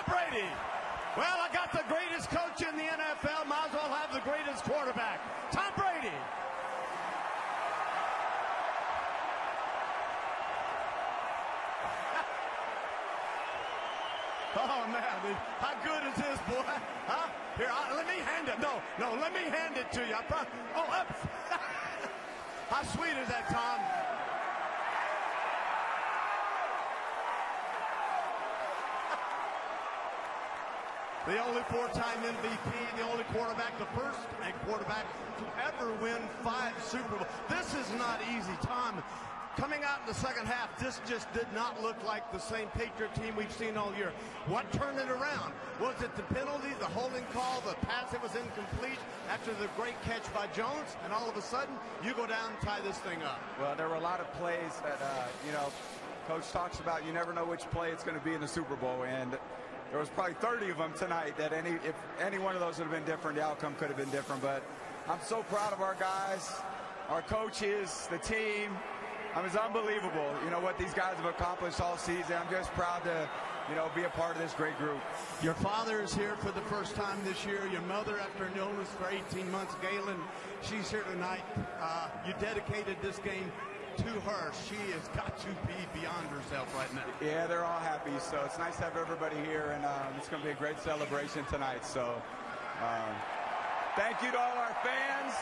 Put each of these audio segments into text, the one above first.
Brady. Well, I got the greatest coach in the NFL. Might as well have the greatest quarterback. Tom Brady. Oh, man. How good is this, boy? Huh? Here, let me hand it. No, let me hand it to you. How sweet is that, Tom? The only four-time MVP, the only quarterback, the first quarterback to ever win 5 Super Bowls. This is not easy, Tom. Coming out in the second half, this just did not look like the same Patriot team we've seen all year. What turned it around? Was it the penalty, the holding call, the pass that was incomplete after the great catch by Jones, and all of a sudden you go down and tie this thing up? Well, there were a lot of plays that, Coach talks about. You never know which play it's going to be in the Super Bowl, and there was probably 30 of them tonight that if any one of those would have been different, the outcome could have been different. But I'm so proud of our guys, our coaches, the team. I mean, it's unbelievable, what these guys have accomplished all season. I'm just proud to, be a part of this great group. Your father is here for the first time this year. Your mother, after an illness for 18 months, Galen, she's here tonight. You dedicated this game to her. She has got to be beyond herself right now. Yeah, they're all happy. So it's nice to have everybody here, and it's going to be a great celebration tonight. So thank you to all our fans,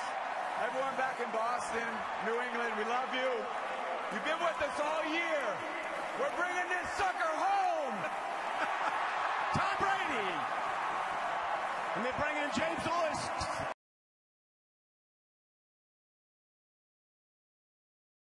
everyone back in Boston, New England. We love you. You've been with us all year. We're bringing this sucker home. Tom Brady. And they bring in James Lewis.